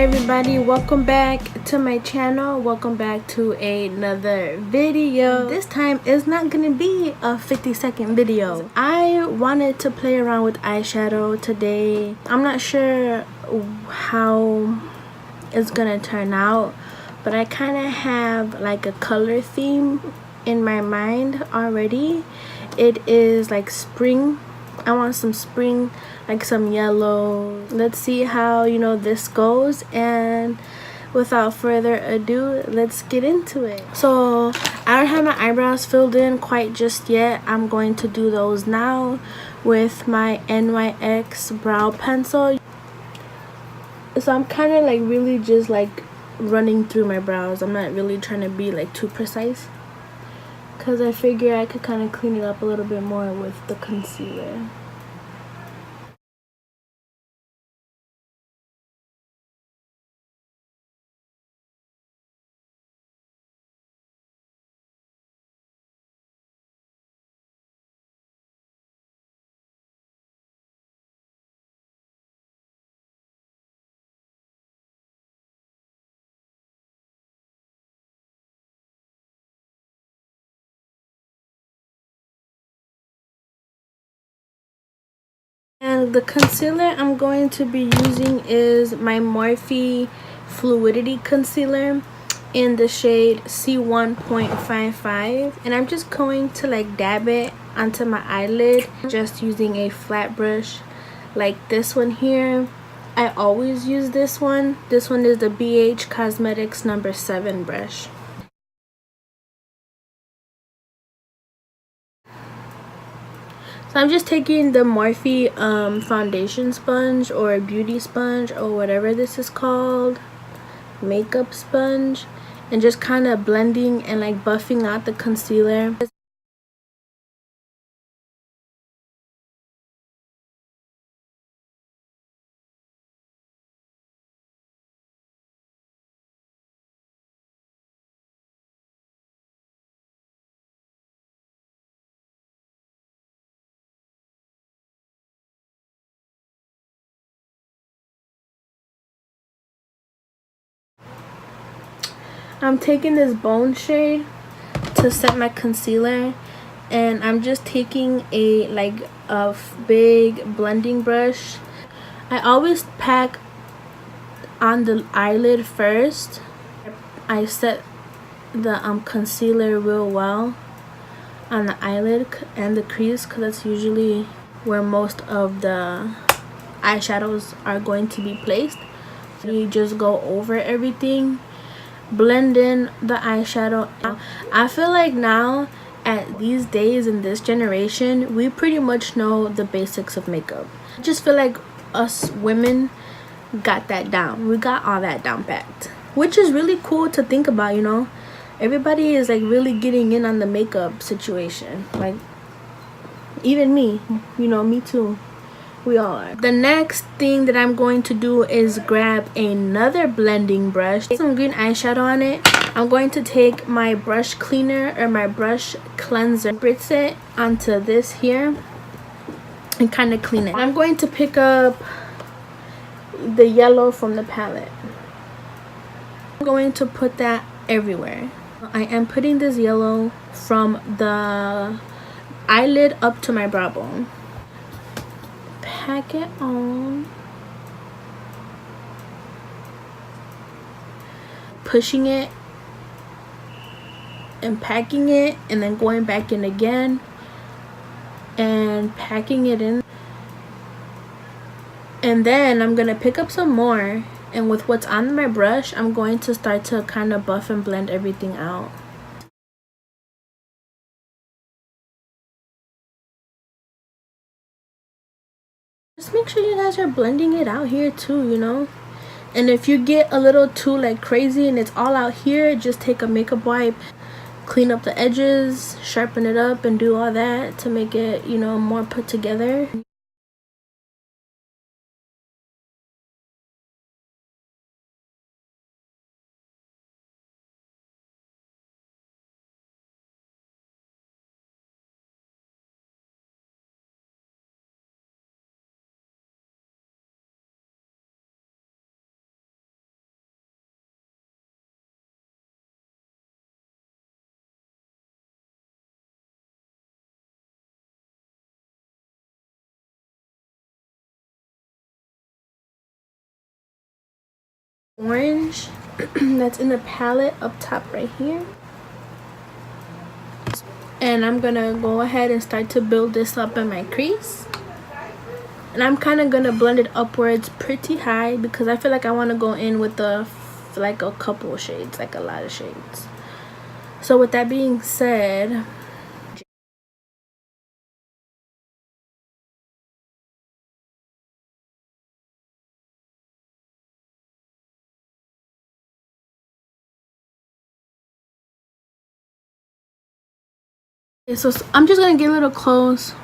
everybody, welcome back to my channel. Welcome back to another video. This time it's not gonna be a 50-second video. I wanted to play around with eyeshadow today. I'm not sure how it's gonna turn out, but I kind of have like a color theme in my mind already. It is like spring. I want some spring, like some yellow. Let's see how this goes, and without further ado, let's get into it. So I don't have my eyebrows filled in quite just yet. I'm going to do those now with my NYX brow pencil. So I'm kind of like really just like running through my brows. I'm not really trying to be like too precise, because I figure I could kind of clean it up a little bit more with the concealer. And the concealer I'm going to be using is my Morphe Fluidity Concealer in the shade C1.55, and I'm just going to like dab it onto my eyelid, just using a flat brush like this one here. I always use this one. This one is the BH Cosmetics number 7 brush. So I'm just taking the Morphe foundation sponge or beauty sponge or whatever this is called, makeup sponge, and just kind of blending and like buffing out the concealer. I'm taking this bone shade to set my concealer, and I'm just taking a big blending brush. I always pack on the eyelid first. I set the concealer real well on the eyelid and the crease, because that's usually where most of the eyeshadows are going to be placed. You just go over everything, blend in the eyeshadow. I feel like now at these days in this generation, we pretty much know the basics of makeup. I just feel like us women got that down. We got all that down packed, which is really cool to think about. Everybody is like really getting in on the makeup situation, like even me, me too. We all are. The next thing that I'm going to do is grab another blending brush, some green eyeshadow on it. I'm going to take my brush cleaner or my brush cleanser, spritz it onto this here, and kind of clean it. I'm going to pick up the yellow from the palette. I'm going to put that everywhere. I am putting this yellow from the eyelid up to my brow bone. Pack it on, pushing it and packing it, and then going back in again and packing it in. And then I'm gonna pick up some more, and with what's on my brush, I'm going to start to kind of buff and blend everything out. Just make sure you guys are blending it out here too, and if you get a little too like crazy and it's all out here, just take a makeup wipe, clean up the edges, sharpen it up, and do all that to make it more put together. orange that's in the palette up top right here. And I'm gonna go ahead and start to build this up in my crease. And I'm kind of gonna blend it upwards pretty high because I feel like I want to go in with like a couple shades, like a lot of shades. So with that being said, so I'm just gonna get a little close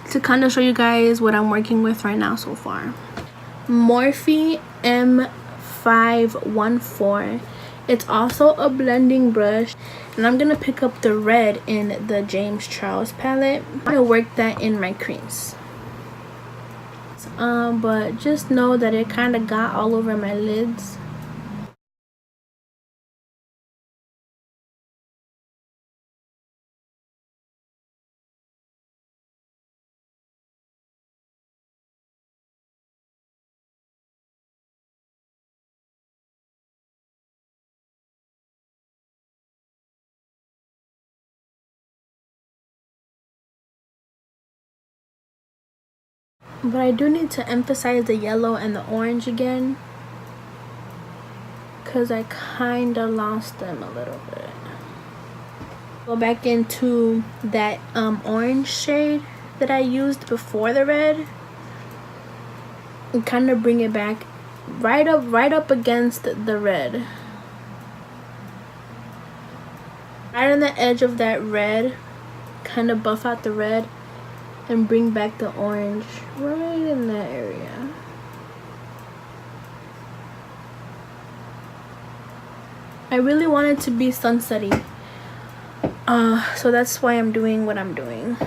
to kind of show you guys what I'm working with right now so far. Morphe M514. It's also a blending brush, and I'm gonna pick up the red in the James Charles palette. I'm gonna work that in my crease. But just know that it kind of got all over my lids. But I do need to emphasize the yellow and the orange again, because I kind of lost them a little bit. Go back into that orange shade that I used before the red and kind of bring it back right up against the red. Right on the edge of that red, kind of buff out the red and bring back the orange right in that area. I really want it to be sunsetty, so that's why I'm doing what I'm doing.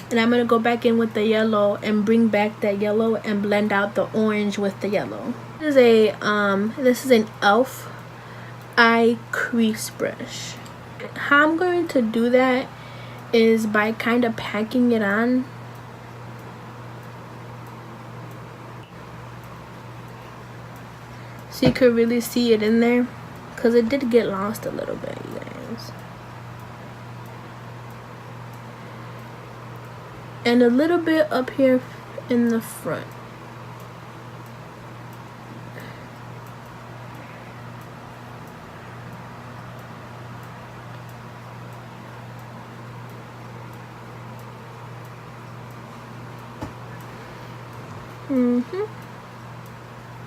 And I'm gonna go back in with the yellow and bring back that yellow and blend out the orange with the yellow. This is an e.l.f. eye crease brush. How I'm going to do that is by kind of packing it on. So you could really see it in there, because it did get lost a little bit, you guys. And a little bit up here in the front.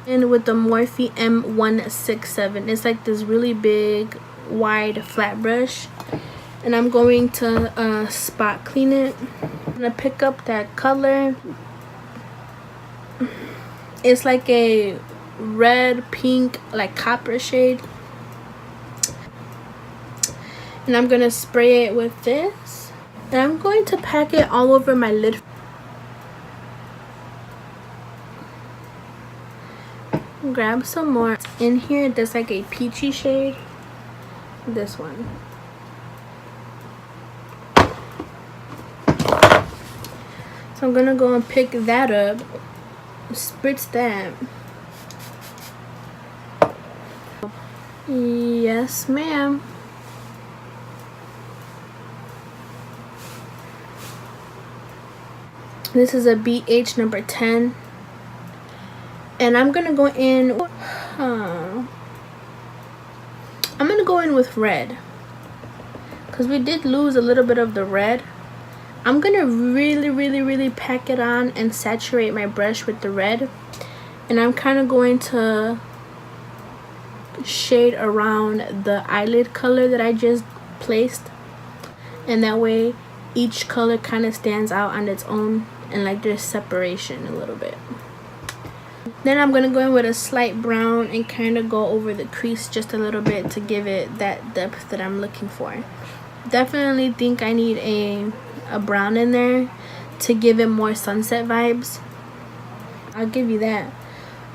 And with the Morphe M167, it's like this really big, wide, flat brush. And I'm going to spot clean it. I'm gonna pick up that color. It's like a red, pink, like copper shade. And I'm gonna spray it with this. And I'm going to pack it all over my lid. Grab some more. In here, there's like a peachy shade. This one. So I'm gonna go and pick that up. Spritz that. Yes, ma'am. This is a BH number 10. And I'm gonna go in. I'm gonna go in with red, because we did lose a little bit of the red. I'm gonna really pack it on and saturate my brush with the red. And I'm kind of going to shade around the eyelid color that I just placed, and that way each color kind of stands out on its own, and like there's separation a little bit. Then I'm going to go in with a slight brown and kind of go over the crease just a little bit to give it that depth that I'm looking for. Definitely think I need a brown in there to give it more sunset vibes. I'll give you that.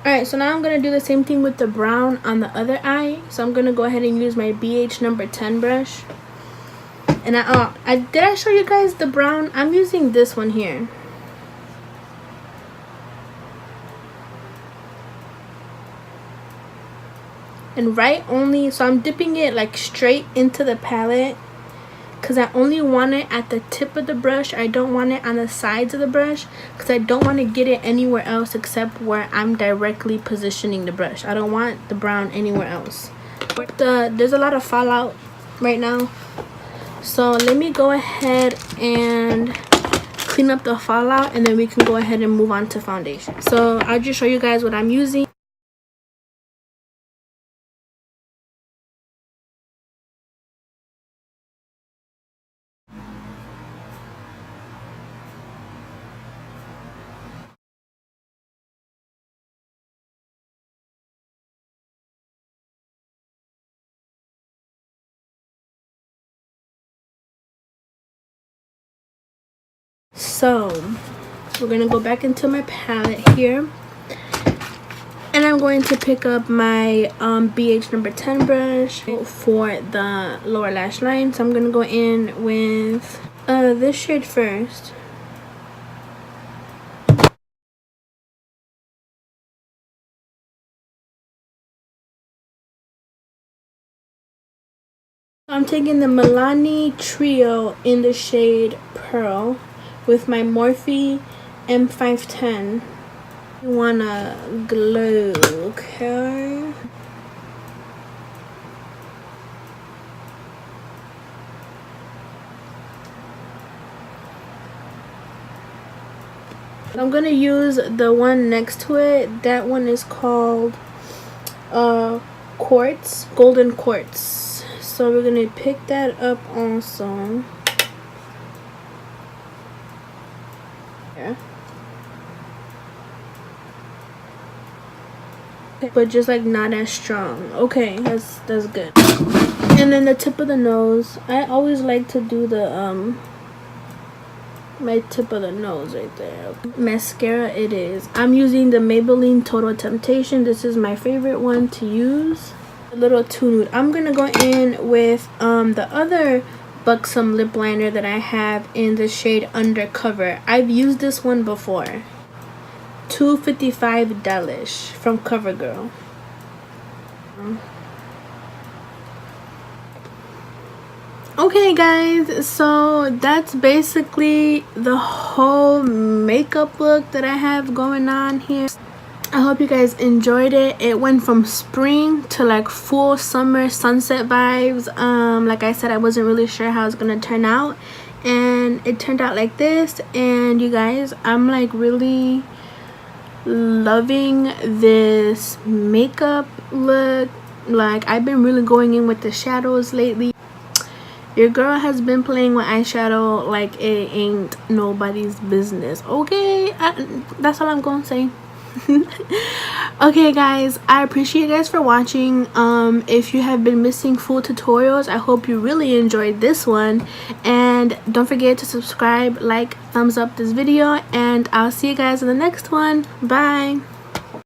Alright, so now I'm going to do the same thing with the brown on the other eye. So I'm going to go ahead and use my BH number 10 brush. And did I show you guys the brown? I'm using this one here. and right only, so I'm dipping it like straight into the palette because I only want it at the tip of the brush. I don't want it on the sides of the brush because I don't want to get it anywhere else except where I'm directly positioning the brush. I don't want the brown anywhere else. There's a lot of fallout right now, so let me go ahead and clean up the fallout, and then we can go ahead and move on to foundation. So I'll just show you guys what I'm using. So we're gonna go back into my palette here, and I'm going to pick up my BH number 10 brush for the lower lash line. So I'm gonna go in with this shade first. I'm taking the Milani Trio in the shade Pearl with my Morphe M510. You wanna glow, okay? I'm gonna use the one next to it. That one is called Quartz, Golden Quartz. So we're gonna pick that up also. Yeah. But just like not as strong. Okay, that's good. And then the tip of the nose. I always like to do the my tip of the nose right there. Mascara it is. I'm using the Maybelline Total Temptation. This is my favorite one to use. A little too nude. I'm gonna go in with the other Buxom lip liner that I have in the shade Undercover. I've used this one before. $2.55 Delish from CoverGirl. Okay guys, so that's basically the whole makeup look that I have going on here. I hope you guys enjoyed it. It went from spring to like full summer sunset vibes. Like I said, I wasn't really sure how it's gonna turn out, and it turned out like this. And you guys, I'm like really loving this makeup look. Like I've been really going in with the shadows lately. Your girl has been playing with eyeshadow like it ain't nobody's business. Okay, that's all I'm gonna say. Okay guys, I appreciate you guys for watching. If you have been missing full tutorials, I hope you really enjoyed this one, and don't forget to subscribe, like, thumbs up this video, and I'll see you guys in the next one. Bye.